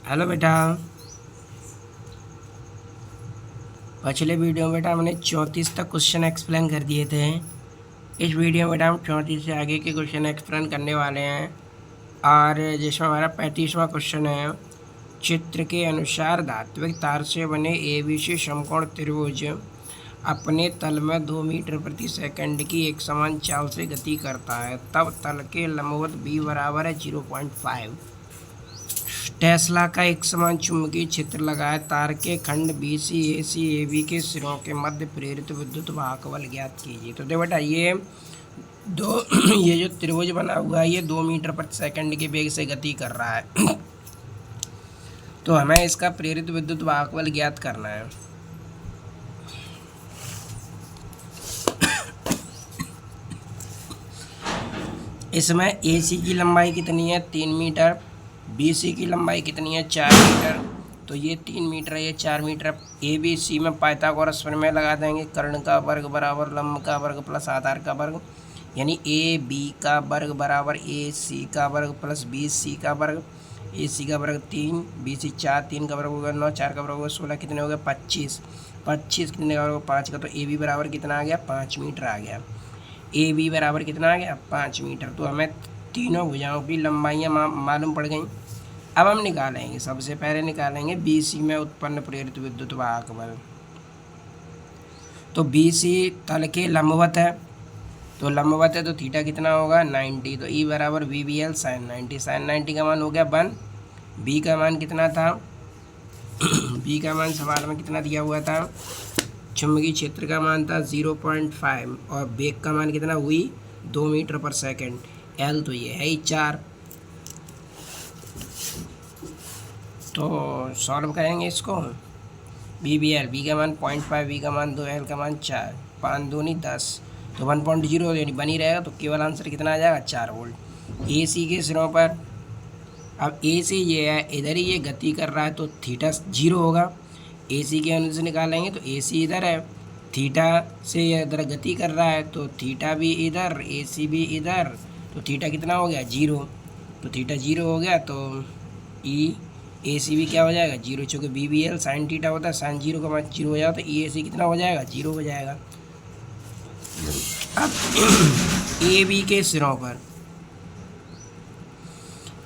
Hello बेटा। पिछले video में बेटा हमने 34 तक क्वेश्चन एक्सप्लेन कर दिए थे। इस वीडियो में बेटा हम 34 से आगे के क्वेश्चन एक्सप्लेन करने वाले हैं और जिसमें हमारा 35वां क्वेश्चन है। चित्र के अनुसार धात्विक तार से बने ABC समकोण त्रिभुज अपने तल में 2 मीटर प्रति सेकंड की एक समान चाल से गति करता है, तब तल के लंबवत B बराबर है 0.5। टेस्ला का एक समान चुंबकीय क्षेत्र लगाए तार के खंड BC AC AB के सिरों के मध्य प्रेरित विद्युत वाहक बल ज्ञात कीजिए। तो देखो बेटा ये दो ये जो त्रिभुज बना हुआ है ये 2 मीटर प्रति सेकंड के वेग से गति कर रहा है। तो हमें इसका प्रेरित विद्युत वाहक बल ज्ञात करना है। इसमें AC की लंबाई कितनी है 3 मीटर, BC की लंबाई कितनी है 4 मीटर। तो ये 3 मीटर ये 4 मीटर। ABC में पाइथागोरस प्रमेय लगा देंगे, कर्ण का वर्ग बराबर लंब का वर्ग प्लस आधार का वर्ग, यानी AB का वर्ग बराबर AC का वर्ग प्लस BC का वर्ग। AC का वर्ग 3, BC 4, 3 का वर्ग होगा 9, 4 का वर्ग होगा 16, कितने हो गए 25। 25 कितने का वर्ग 5 का, तो AB बराबर कितना आ गया 5 मीटर आ गया। AB बराबर कितना आ गया 5 मीटर। तो हमें तीनों भुजाओं की लंबाइयाँ मालूम पड़ गई। अब हम निकालेंगे, सबसे पहले निकालेंगे BC में उत्पन्न प्रेरित विद्युत वाहक बल। तो BC तल के लंबवत है, तो लंबवत है तो थीटा कितना होगा 90। तो E बराबर VBL sin 90। sin 90 का मान हो गया 1। B का मान कितना था B का मान सवाल में कितना दिया हुआ था, चुंबकीय क्षेत्र का मान था 0.5 और वेग का मान कितना हुई 2 मीटर पर सेकंड। L तो ये है ही 4। तो सॉल्व करेंगे इसको। BBL, B का मान 0.5, B का मान 2, L का मान 4, 5 दूनी 10, तो 1.0 यानी बनी रहेगा। तो केवल आंसर कितना आ जाएगा 4 वोल्ट। AC के सिरों पर, अब AC ये है इधर ही ये गति कर रहा है तो थीटा 0 होगा। AC के अनुसार से निकालेंगे तो AC इधर है, थीटा से ये इधर गति कर रहा है तो थीटा भी इधर, AC भी इधर, तो थीटा कितना हो गया 0। तो थीटा 0 हो गया तो AC भी क्या हो जाएगा 0, चूँकि BBL साइन थीटा होता है, साइन 0 का मान 0 हो जाएगा तो AC कितना हो जाएगा 0 हो जाएगा। अब AB के सिरों पर,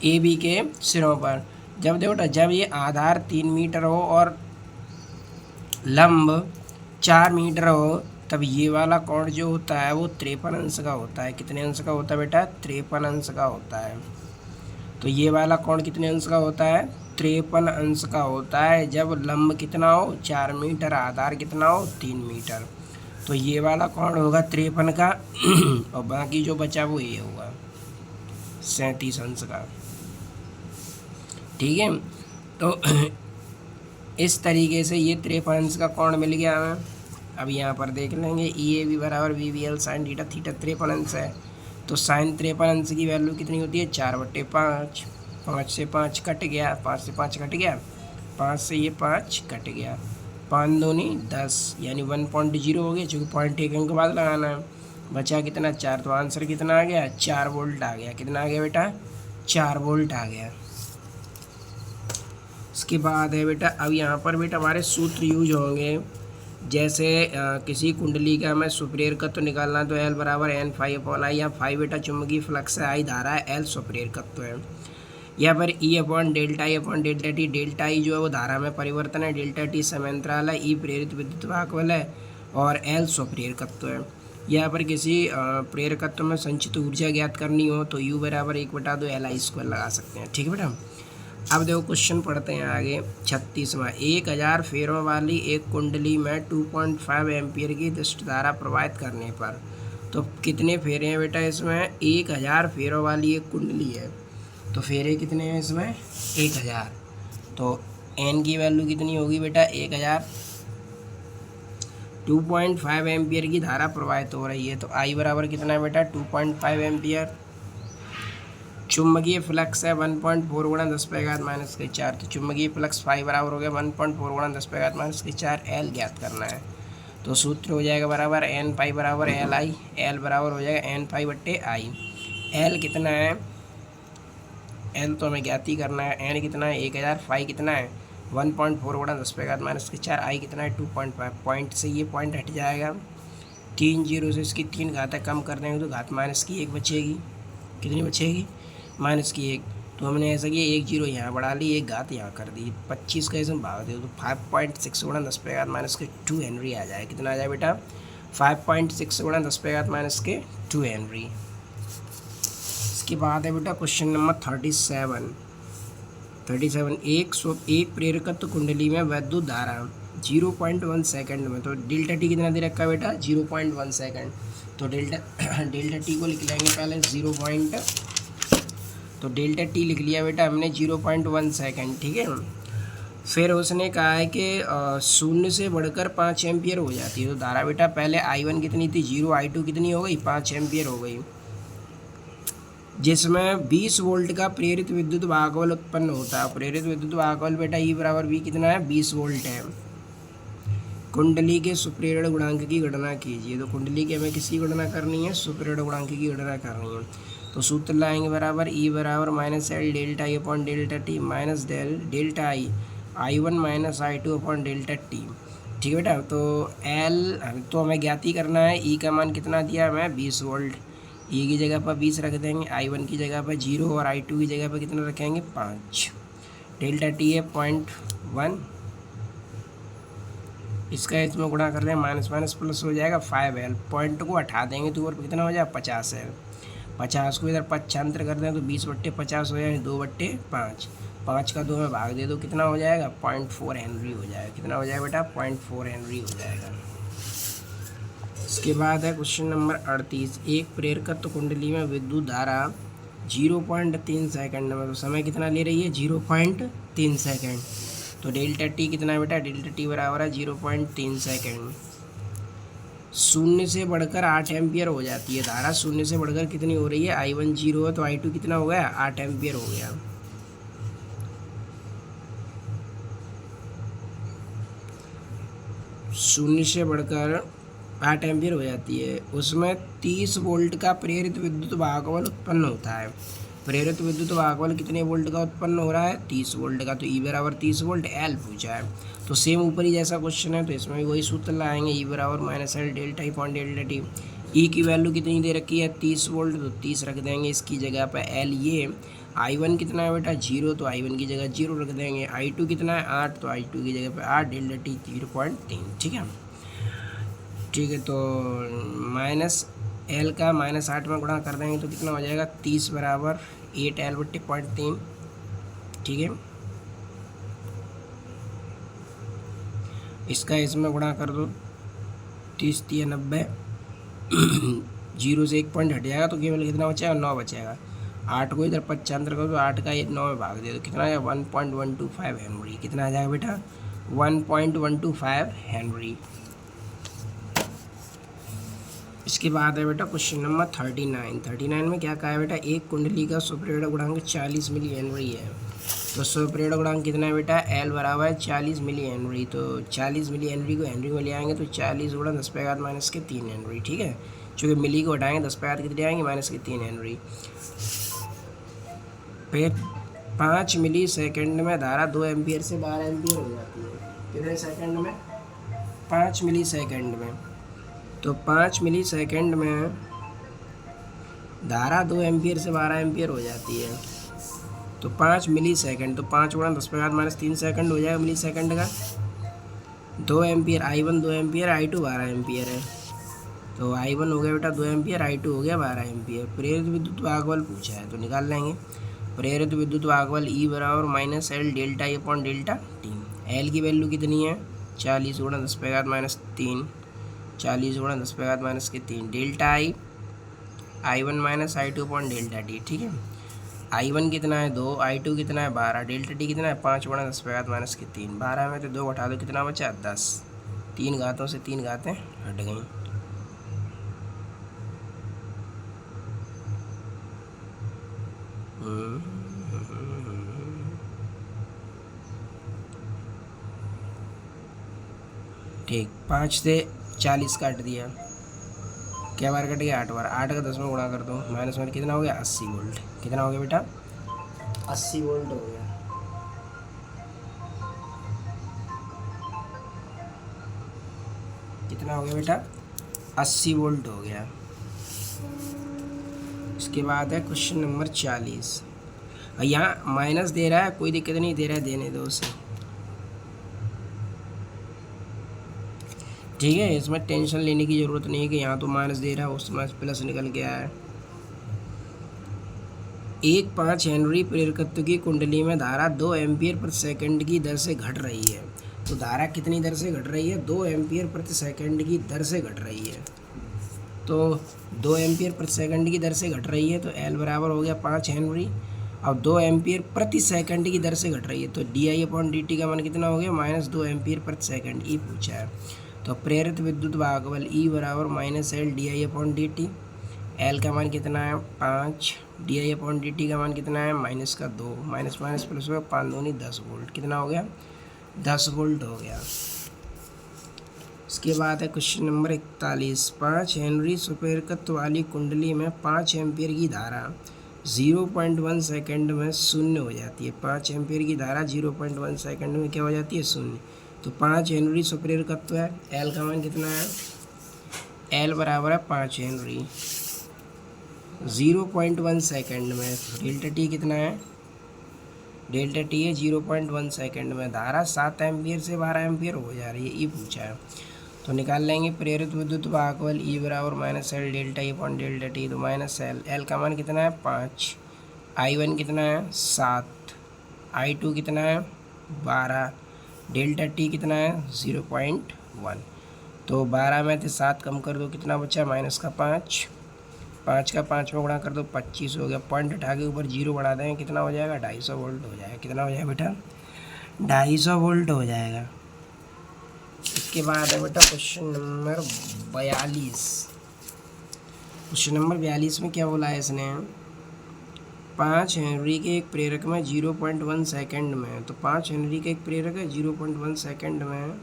AB के सिरों पर जब देखो जब ये आधार 3 मीटर हो और लंब 4 मीटर हो तब ये वाला कोण जो होता है वो 53 अंश का होता है। कितने अंश का होता है बेटा 53 अंश का होता है। तो ये वाला कोण कितने अंश का होता है 53 अंश का होता है जब लंब कितना हो 4 मीटर, आधार कितना हो 3 मीटर। तो ये वाला कोण होगा 53 का और बाकी जो बचा वो ये होगा 37 अंश का। ठीक है, तो इस तरीके से ये 53 अंश का कोण मिल गया हमें। अब यहाँ पर देख लेंगे EAB बराबर VBL साइन थीटा, थीटा 53 अंश है तो साइन 53 अंश की वैल्यू कितनी होती है 4/5। 5 से 5 कट गया, 5 से 5 कट गया, 5 से ये 5 कट गया, 5 दूनी 10 यानी 1.0 हो गया, चूँकि 0.1 अंक बाद लगाना है। बचा कितना 4, तो आंसर कितना आ गया 4 वोल्ट आ गया। कितना आ गया बेटा 4 वोल्ट आ गया। इसके बाद है बेटा, अब यहाँ पर बेटा हमारे सूत्र यूज होंगे। जैसे किसी कुंडली का हमें सुप्रेरकत्व निकालना है तो L बराबर N∅/I। यहाँ फाइव बेटा चुंबकीय फ्लक्स है, I धारा है, L सुप्रेरकत्व है। यहाँ पर E/ΔI/ΔT, डेल्टा I जो है वो धारा में परिवर्तन है, डेल्टा T समयांतराल है, E प्रेरित विद्युत वाहक बल है और L सुप्रेरकत्व है। यहाँ पर किसी प्रेरकत्व में संचित ऊर्जा ज्ञात करनी हो तो U बराबर 1/2 Li² लगा सकते हैं। ठीक है बेटा, अब देखो क्वेश्चन पढ़ते हैं आगे 36वां। 1000 फेरों वाली एक कुंडली में 2.5 एम्पियर की दुष्ट धारा प्रवाहित करने पर, तो कितने फेरे हैं बेटा इसमें 1000 फेरों वाली एक कुंडली है तो फेरे कितने हैं इसमें 1000। तो N की वैल्यू कितनी होगी बेटा 1000। 2.5 एम्पियर की धारा प्रवाहित हो रही है तो I बराबर कितना है बेटा 2.5 एम्पियर। चुंबकीय फ्लक्स है 1.4 गुणा 10⁻⁻⁴। तो चुंबकीय फ्लक्स फाई बराबर हो गया 1.4 गुणा 10⁻⁻⁴। L ज्ञात करना है तो सूत्र हो जाएगा बराबर N∅ बराबर Li। L बराबर हो जाएगा N∅/I। L कितना है एल तो हमें ज्ञात ही करना है। एन कितना है 1000, फाई कितना है 1.4 गुणा 10⁻⁴ आई कितना है 2.5। पॉइंट से ये पॉइंट हट जाएगा, 3 जीरो से इसकी 3 घातें कम कर देंगे तो घात माइनस की 1 बचेगी। कितनी बचेगी? माइनस की 1। तो हमने ऐसा किया 1 जीरो यहाँ बढ़ा ली, 1 घात यहाँ कर दी, 25 का इसमें भाग दे तो 5.6 गुणा 10⁻⁻² हेनरी आ जाए। कितना आ जाए बेटा? 5.6 गुणा 10⁻⁻² हेनरी। इसके बाद है बेटा क्वेश्चन नंबर 37। एक प्रेरकत्व कुंडली में वैद्युत धारा 0.1 सेकंड में, तो डेल्टा टी कितना दे रखा है बेटा? 0.1 सेकंड। तो डेल्टा टी को लिख लेंगे पहले तो डेल्टा टी लिख लिया बेटा हमने 0.1 सेकंड, ठीक है। फिर उसने कहा है कि 0 से बढ़कर 5 एम्पियर हो जाती है। तो धारा बेटा पहले I1 कितनी थी 0, I2 कितनी हो गई 5 एम्पियर हो गई, जिसमें 20 वोल्ट का प्रेरित विद्युत वाहकबल उत्पन्न होता है। प्रेरित विद्युत वाहकबल बेटा E बराबर V कितना है 20 वोल्ट है। कुंडली के सुप्रेरण गुणांक की गणना कीजिए। तो कुंडली के हमें किसकी गणना करनी है? सुप्रेरण गुणांक की गणना करनी है। तो सूत्र लाएंगे बराबर E बराबर -L delta I upon delta T minus delta I1 minus I2 upon delta T. ठीक है बेटा। तो L तो हमें ज्ञात ही करना है। E का मान कितना दिया हमें 20 वोल्ट, E की जगह पर 20 रख देंगे, I1 की जगह पर 0 और I2 की जगह पर कितना रखेंगे 5। डेल्टा टी है 0.1, इसका इसमें गुणा कर दें, माइनस माइनस प्लस हो जाएगा 5L। पॉइंट को हटा देंगे तो ऊपर कितना हो जाएगा 50L। 50 को इधर पक्षांतर कर दें तो 20/50 हो जाएगा 2/5। 5 का 2 में भाग दे दो कितना हो जाएगा 0.4 हेनरी हो जाएगा। कितना हो जाएगा बेटा 0.4 हेनरी हो जाएगा। इसके बाद है क्वेश्चन नंबर 38। एक प्रेरकत्व कुंडली में विद्युत धारा 0.3 सेकंड में, तो समय कितना ले रही है 0.3 सेकंड। तो डेल्टा टी कितना है बेटा? डेल्टा टी बराबर है 0.3 सेकंड। 0 से बढ़कर 8 एम्पियर हो जाती है धारा। 0 से बढ़कर कितनी हो रही है? I1 0 है तो I2 कितना हो गया 8 एम्पियर हो गया। शून्य से बढ़कर 8 एम्पियर हो जाती है, उसमें 30 वोल्ट का प्रेरित विद्युत वाहकबल उत्पन्न होता है। प्रेरित विद्युत वाहकबल कितने वोल्ट का उत्पन्न हो रहा है? 30 वोल्ट का। तो E बराबर 30 वोल्ट, L पूछा है। तो सेम ऊपर ही जैसा क्वेश्चन है तो इसमें भी वही सूत्र लाएंगे, E बराबर -L delta I upon delta T. E की वैल्यू कितनी दे रखी है 30 वोल्ट, तो 30 रख देंगे इसकी जगह पर। L ये I1 कितना है बेटा 0, तो I1 की जगह 0 रख देंगे। I2 कितना है 8, तो I2 की जगह पर 8, डेल्टा टी 0.3। ठीक है। ठीक है, तो -L का -8 में गुणा कर देंगे तो कितना हो जाएगा 30 बराबर 8L/0.3। ठीक है, इसका इसमें गुणा कर दो 30 × 90। 0 से 1 पॉइंट हट जाएगा तो केवल कितना बचेगा 9 बचेगा। 8 को इधर पक्षांतर करो तो 8 का 9 में भाग दे तो कितना आएगा 1.125 हेनरी। कितना आ जाएगा बेटा 1.125 हेनरी। इसके बाद है बेटा क्वेश्चन नंबर 39 में क्या कहा है बेटा? एक कुंडली का सुप्रेरण गुणांक 40 मिली हेनरी है। तो सुप्रेरण गुणांक कितना है बेटा? L बराबर 40 मिली हेनरी। तो 40 मिली हेनरी को हेनरी में ले आएंगे तो 40 गुणा 10⁻³ हेनरी। ठीक है, चूँकि मिली को हटाएंगे 10 कितने आएंगे -3 हेनरी। फिर 5 मिली सेकेंड में धारा 2 एम्पियर से 12 एम्पियर हो जाती है। कितने सेकंड में? 5 मिली सेकेंड में। तो 5 मिली सेकेंड में धारा 2 एम्पियर से 12 एम्पियर हो जाती है। तो 5 मिली सेकेंड, तो 5 गुणा 10⁻³ सेकंड हो जाएगा मिली सेकंड का। 2 ampere I1 2 ampere, I2 12 ampere है। तो I1 हो गया बेटा 2 एम्पियर, I2 हो गया 12 एम्पियर। प्रेरित विद्युत वाहकबल पूछा है तो निकाल लेंगे। प्रेरित विद्युत वाहकबल E बराबर -L delta I upon delta T. L की वैल्यू कितनी है 40 गुणा 10⁻³ 40 गुणा 10⁻³ delta I1 I2 upon delta T. ठीक है, I1 कितना है 2, I2 कितना है 12, डेल्टा टी कितना है 5 गुणा 10⁻³ 12 में तो 2 घटा दो कितना बचा 10। 3 घातों से 3 घातें हट गई। ठीक, 5 से 40 काट दिया, क्या बार कट गया 8 बार। 8 का 10 में गुणा कर दो, माइनस में कितना हो गया 80 वोल्ट। कितना हो गया बेटा 80 वोल्ट हो गया। कितना हो गया बेटा? 80 वोल्ट हो गया। इसके बाद है क्वेश्चन नंबर 40। यहाँ माइनस दे रहा है, कोई दिक्कत नहीं, दे रहा है देने दो उसे, ठीक है। इसमें टेंशन लेने की ज़रूरत नहीं है कि यहाँ तो माइनस दे रहा है उसमें प्लस निकल के आया है। 1.5 हेनरी प्रेरकत्व की कुंडली में धारा 2 एम्पीयर प्रति सेकंड की दर से घट रही है। तो धारा कितनी दर से घट रही है? 2 एम्पीयर प्रति सेकंड की दर से घट रही है। तो 2 एम्पीयर प्रति सेकंड की दर से घट रही है, तो एल बराबर हो गया 5 हेनरी। अब 2 एम्पीयर प्रति सेकंड की दर से घट रही है, तो di/dt का मान कितना हो गया? -2 एम्पीयर प्रति सेकंड, ई पूछा है। तो प्रेरित विद्युत भागबल E बराबर -L di/dt। एल का मान कितना है? 5। di/dt का मान कितना है? -2, माइनस माइनस प्लस हुआ, 5 दूनी 10 वोल्ट। कितना हो गया? 10 वोल्ट हो गया। इसके बाद है क्वेश्चन नंबर 41। 5 हेनरी सुप्रेरकत्व वाली कुंडली में 5 एम्पीयर की धारा 0.1 सेकंड में शून्य हो जाती है। 5 एम्पीयर की धारा 0.1 सेकंड में क्या हो जाती है? शून्य। तो 5 हेनरी सुप्रेरकत्व है, एल का मान कितना है? एल बराबर है 5 हेनरी 0.1 सेकंड में। डेल्टा टी कितना है? डेल्टा टी है 0.1 सेकंड में। धारा 7 एम्पीयर से 12 एम्पीयर हो जा रही है, ये पूछा है। तो निकाल लेंगे प्रेरित विद्युत भागबल E बराबर -L डेल्टा E/डेल्टा टी। तो -L, एल का मान कितना है? 5। I1 कितना है? 7। I2 कितना है? 12। डेल्टा टी कितना है? 0.1। तो 12 में से 7 कम कर दो, कितना बचा? -5। 5 का 5 में गुणा कर दो, 25 हो गया। पॉइंट उठा के ऊपर 0 बढ़ा देंगे, कितना हो जाएगा? 250 वोल्ट हो जाएगा। कितना हो जाएगा बेटा? 250 वोल्ट हो जाएगा। इसके बाद है बेटा क्वेश्चन नंबर 42। क्वेश्चन नंबर 42 में क्या बोला है इसने? 5 हेनरी के एक प्रेरक में 0.1 सेकंड में, तो 5 हेनरी का एक प्रेरक है 0.1 सेकंड में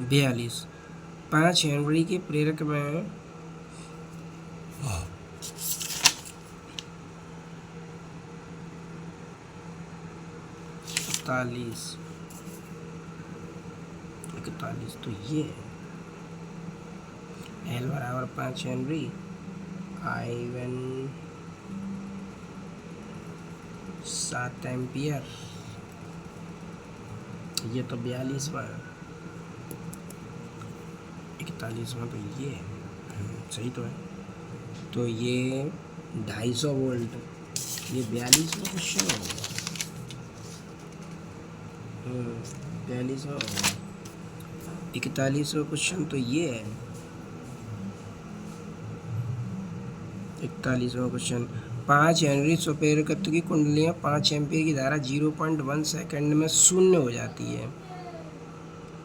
बयालीस। 5 हेनरी के प्रेरक में 41, तो ये एल बराबर 5 हेनरी, I1 7 एम्पियर, ये तो 42वां है। 41वां तो ये सही तो है। तो ये 250 वोल्ट, ये 42वां क्वेश्चन होगा। 42वां होगा। 41वां क्वेश्चन तो ये है। 41वां क्वेश्चन। 5 हेनरी सुप्रेरकत्व की कुंडली में 5 एम्पीयर की धारा 0.1 सेकंड में शून्य हो जाती है,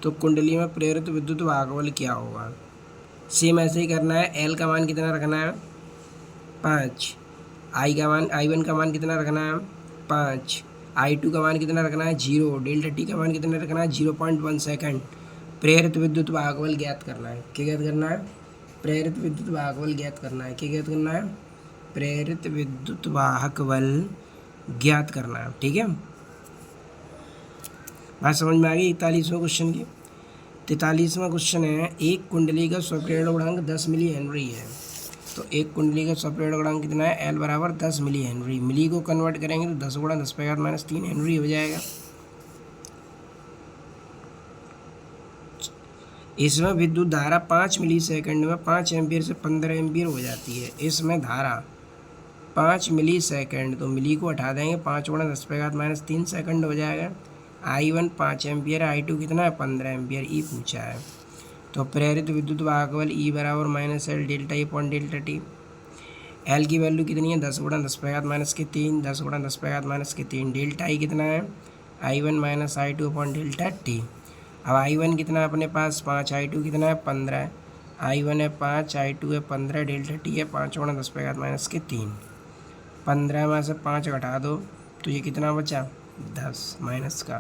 तो कुंडली में प्रेरित विद्युत भागबल क्या होगा? सेम ऐसे ही करना है। एल का मान कितना रखना है? 5। I1 का मान कितना रखना है? 5। I2 का मान कितना रखना है? 0। डेल्टा टी का मान कितना रखना है? 0.1 सेकंड। प्रेरित विद्युत भागबल ज्ञात करना है। क्या ज्ञात करना है? प्रेरित विद्युत भागबल ज्ञात करना है। क्या ज्ञात करना है? प्रेरित विद्युत वाहक बल ज्ञात करना है, ठीक है। बात समझ में आ गई? 41वें क्वेश्चन की। 43वां क्वेश्चन है, एक कुंडली का स्वप्रेरण गुणांक 10 मिली हेनरी है। तो एक कुंडली का स्वप्रेरण गुणांक कितना है? एल बराबर 10 मिली हेनरी। मिली को कन्वर्ट करेंगे तो 10 × 10⁻³ हेनरी हो जाएगा। इसमें विद्युत धारा 5 मिली सेकंड में 5 एम्पीयर से 15 एम्पीयर हो जाती है। इसमें धारा 5 मिली सेकंड, तो मिली को हटा देंगे, 5 × 10⁻³ सेकंड हो जाएगा। I1 5 एम्पीयर, I2 कितना है? 15 एम्पीयर, ई पूछा है। तो प्रेरित विद्युत भागबल E बराबर -L डेल्टा E/डेल्टा टी। एल की वैल्यू कितनी है? 10 × 10⁻³ 10 × 10⁻³ डेल्टा I कितना है? I1 - I2/डेल्टा T. अब I1 कितना है अपने पास? 5। I2 कितना है? 15। I1 है 5, I2 है 15, डेल्टा टी है 5 × 10⁻³ 15 में से 5 घटा दो, तो ये कितना बचा? 10 माइनस का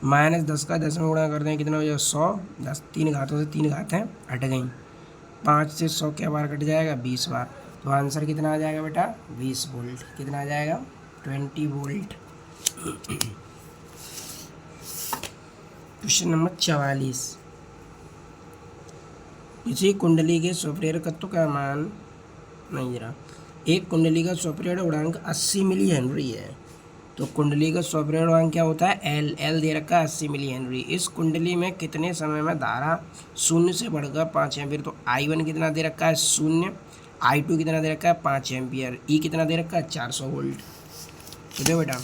-10 का 10 में गुणा कर दें कितना हो जाएगा 100। 10 3 घातों से 3 घातें हट गई। 5 से 100 क्या बार कट जाएगा 20 बार। तो आंसर कितना आ जाएगा बेटा 20 वोल्ट। कितना आ जाएगा 20 वोल्ट। Question number 44। किसी कुंडली के स्वप्रेरकत्व का मान नहीं रहा। एक कुंडली का स्वप्रेरण गुणांक 80 मिली हेनरी है। तो कुंडली का स्वप्रेरण गुणांक क्या होता है एल दे रखा है 80 मिली हेनरी। इस कुंडली में कितने समय में धारा 0 से बढ़कर 5 एम्पियर। तो I1 कितना दे रखा है 0, I2 कितना दे रखा है 5 एम्पियर, E कितना दे रखा है 400 वोल्ट। तो देखो बेटा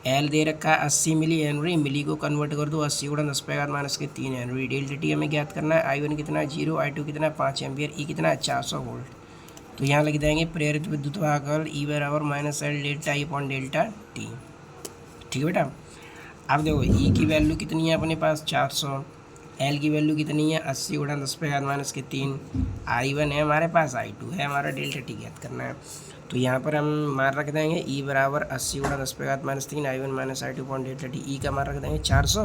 एल दे रखा है 80 मिली हेनरी, मिली को कन्वर्ट कर दो 80 गुणा 10⁻³ हेनरी। डेल्टा टी हमें ज्ञात करना है। I1 कितना है 0, I2 कितना है 5 एम्पियर, E कितना है 400 वोल्ट। तो यहाँ लिख देंगे प्रेरित विद्युत वाहक E बराबर -L delta I upon delta T. ठीक है बेटा। अब देखो E की वैल्यू कितनी है अपने पास 400, L की वैल्यू कितनी है 80 गुणा 10⁻³ I1 है हमारे पास, I2 है हमारा, डेल्टा टी ज्ञात करना है। तो यहाँ पर हम मान रख देंगे E बराबर 80 गुणा 10⁻³ I1 minus I2 upon delta T. E का मान रख देंगे 400,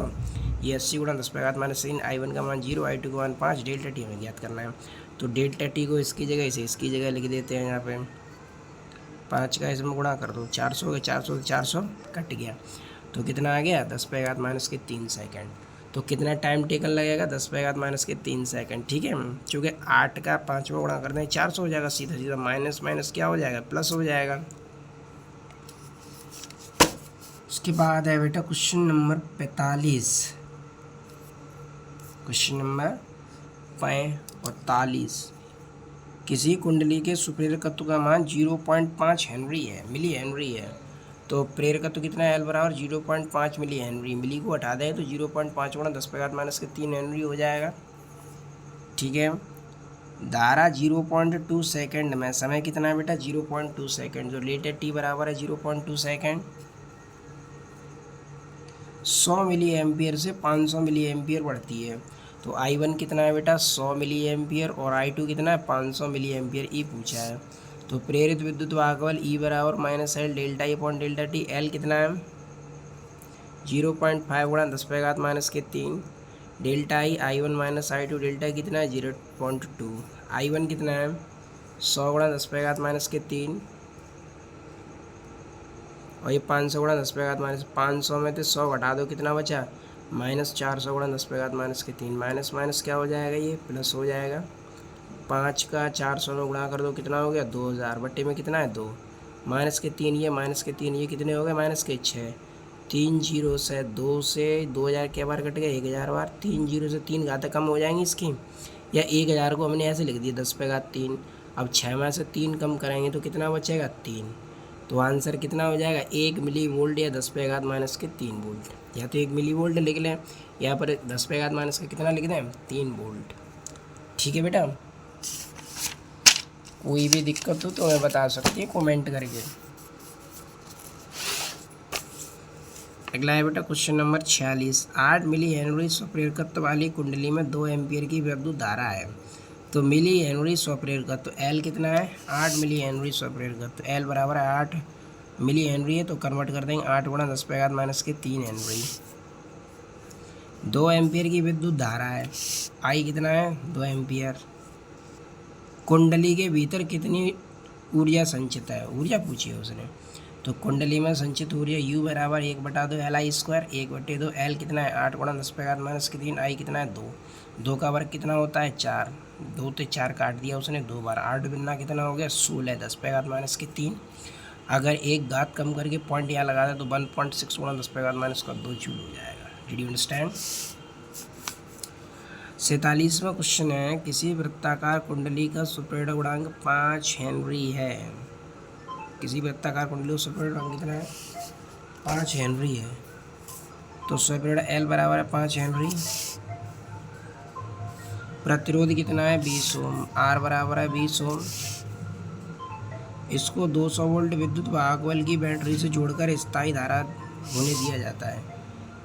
ये 80 गुणा 10⁻³ I1 का मान 0, I2 का मान 5, डेल्टा टी हमें ज्ञात करना है। तो डेल्टा टी को इसकी जगह से इसकी जगह लिख देते हैं। यहाँ पे 5 का इसमें गुणा कर दो 400 के 400 से 400 कट गया। तो कितना आ गया 10⁻³ सेकेंड। तो कितना टाइम टेकन लगेगा 10⁻³ सेकेंड। ठीक है, चूँकि 8 का 5 में गुणा कर दें 400 हो जाएगा, सीधा सीधा माइनस माइनस क्या हो जाएगा प्लस हो जाएगा। उसके बाद है बेटा क्वेश्चन नंबर 45। Question number 45। किसी कुंडली के सुप्रेरकत्व का मान 0.5 हेनरी है, मिली हेनरी है। तो प्रेरकत्व कितना है एल बराबर 0.5 मिली हेनरी। मिली को हटा दें तो 0.5 गुणा 10⁻³ हेनरी हो जाएगा। ठीक है, धारा 0.2 सेकेंड में, समय कितना है बेटा 0.2 सेकेंड। जो लेटर टी बराबर है 0.2 सेकेंड। 100 मिली एम्पियर से 500 मिली एम्पियर बढ़ती है। तो I1 कितना है बेटा 100 मिली एम्पियर और I2 कितना है 500 मिली एम्पियर, ई पूछा है। तो प्रेरित विद्युत वाहक बल E बराबर -L delta I upon delta T. L कितना है 0.5 गुणा 10⁻³ delta I1 minus I2 delta कितना है 0.2। I1 कितना है 100 गुणा 10⁻³ और ये 500 गुणा 10⁻³ 500 में तो 100 घटा दो कितना बचा -400 गुणा 10⁻³ माइनस माइनस क्या हो जाएगा ये प्लस हो जाएगा। 5 का 400 में गुणा कर दो कितना हो गया 2000, बट्टे में कितना है 2, -3 ये -3 ये कितने हो गए -6। 3 0 से 2 से 2000 क्या बार कट गया 1000 बार। 3 0 से 3 घातें कम हो जाएंगी इसकी, या 1000 को हमने ऐसे लिख दिया 10⁻3। अब 6 में से 3 कम करेंगे तो कितना बचेगा 3। तो आंसर कितना हो जाएगा 1 मिली वोल्ट या 10⁻³ वोल्ट। या तो 1 मिली वोल्ट लिख लें, यहाँ पर 10⁻³ कितना लिख दें 3 वोल्ट। ठीक है बेटा, कोई भी दिक्कत हो तो हमें बता सकती है कमेंट करके। अगला है बेटा क्वेश्चन नंबर 46। 8 मिली हेनरी स्वप्रेरकत्व वाली कुंडली में 2 एम्पियर की विद्युत धारा है। तो मिली हेनरी स्वप्रेरकत्व एल कितना है 8 मिली हेनरी स्वप्रेरकत्व। एल बराबर है 8 मिली हेनरी है, तो कन्वर्ट कर देंगे 8 गुणा 10⁻³ हेनरी। 2 एम्पियर की विद्युत धारा है, आई कितना है 2 एम्पियर। कुंडली के भीतर कितनी ऊर्जा संचित है, ऊर्जा पूछी है उसने। तो कुंडली में संचित ऊर्जा U बराबर 1/2 LI², 1/2 L कितना है 8 गुणा 10⁻³ I कितना है 2। 2 का वर्ग कितना होता है 4, 2 से 4 काट दिया उसने 2 बार। 8 बिना कितना हो गया 16 10⁻³ अगर एक घात कम करके पॉइंट यहाँ लगा दें तो 1.6 गुणा 10⁻² जूल हो जाएगा। Did you understand. 47वां क्वेश्चन है। किसी वृत्ताकार कुंडली का सुप्रेरण गुणांक 5 हेनरी है। किसी वृत्ताकार कुंडली का सुप्रेरण गुणांक कितना है 5 हेनरी है। तो सुप्रेरण L बराबर है 5 हेनरी। प्रतिरोध कितना है 20 ओम। R बराबर है 20 ओम। इसको 200 वोल्ट विद्युत वाहक बल की बैटरी से जोड़कर स्थायी धारा होने दिया जाता है।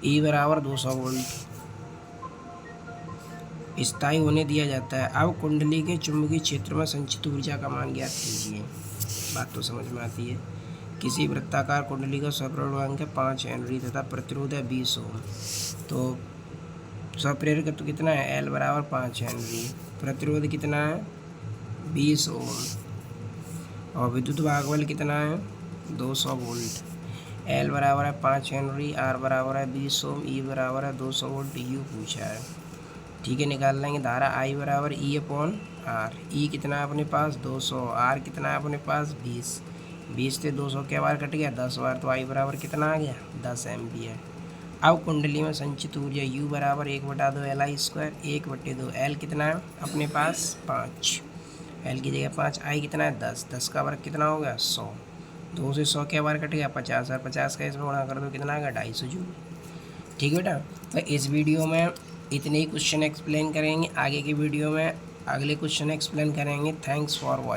E बराबर 200 वोल्ट स्थायी होने दिया जाता है। अब कुंडली के चुंबकीय क्षेत्र में संचित ऊर्जा का मान ज्ञात कीजिए। बात तो समझ में आती है। किसी वृत्ताकार कुंडली का स्वप्रेरक है 5 हेनरी तथा प्रतिरोध है 20 ओम। तो स्वप्रेरकत्व कितना है, एल बराबर 5 हेनरी, प्रतिरोध कितना है 20 ओम और विद्युत भागबल कितना है 200 वोल्ट। एल बराबर है 5 हेनरी, आर बराबर है 20 ओम, ई बराबर है 200 वोल्ट, यू पूछा है। ठीक है, निकाल लेंगे। धारा आई बराबर ई अपॉन आर। ई कितना है अपने पास 200, आर कितना है अपने पास 20 से 200 के बार कट गया 10 बार, तो आई बराबर कितना आ गया 10 एम्पियर। अब कुंडली में संचित ऊर्जा यू बराबर 1/2 LI², 1/2। एल कितना है अपने पास 5, एल की जगह 5, आई कितना है 10 का वर्ग कितना हो गया 100, 2 से 100 के बार कट गया 50 और 50 का इसमें गुणा कर दो कितना आ गया 250 जूल। ठीक है बेटा, तो इस वीडियो में इतने ही क्वेश्चन एक्सप्लेन करेंगे, आगे की वीडियो में अगले क्वेश्चन एक्सप्लेन करेंगे। Thanks for watching.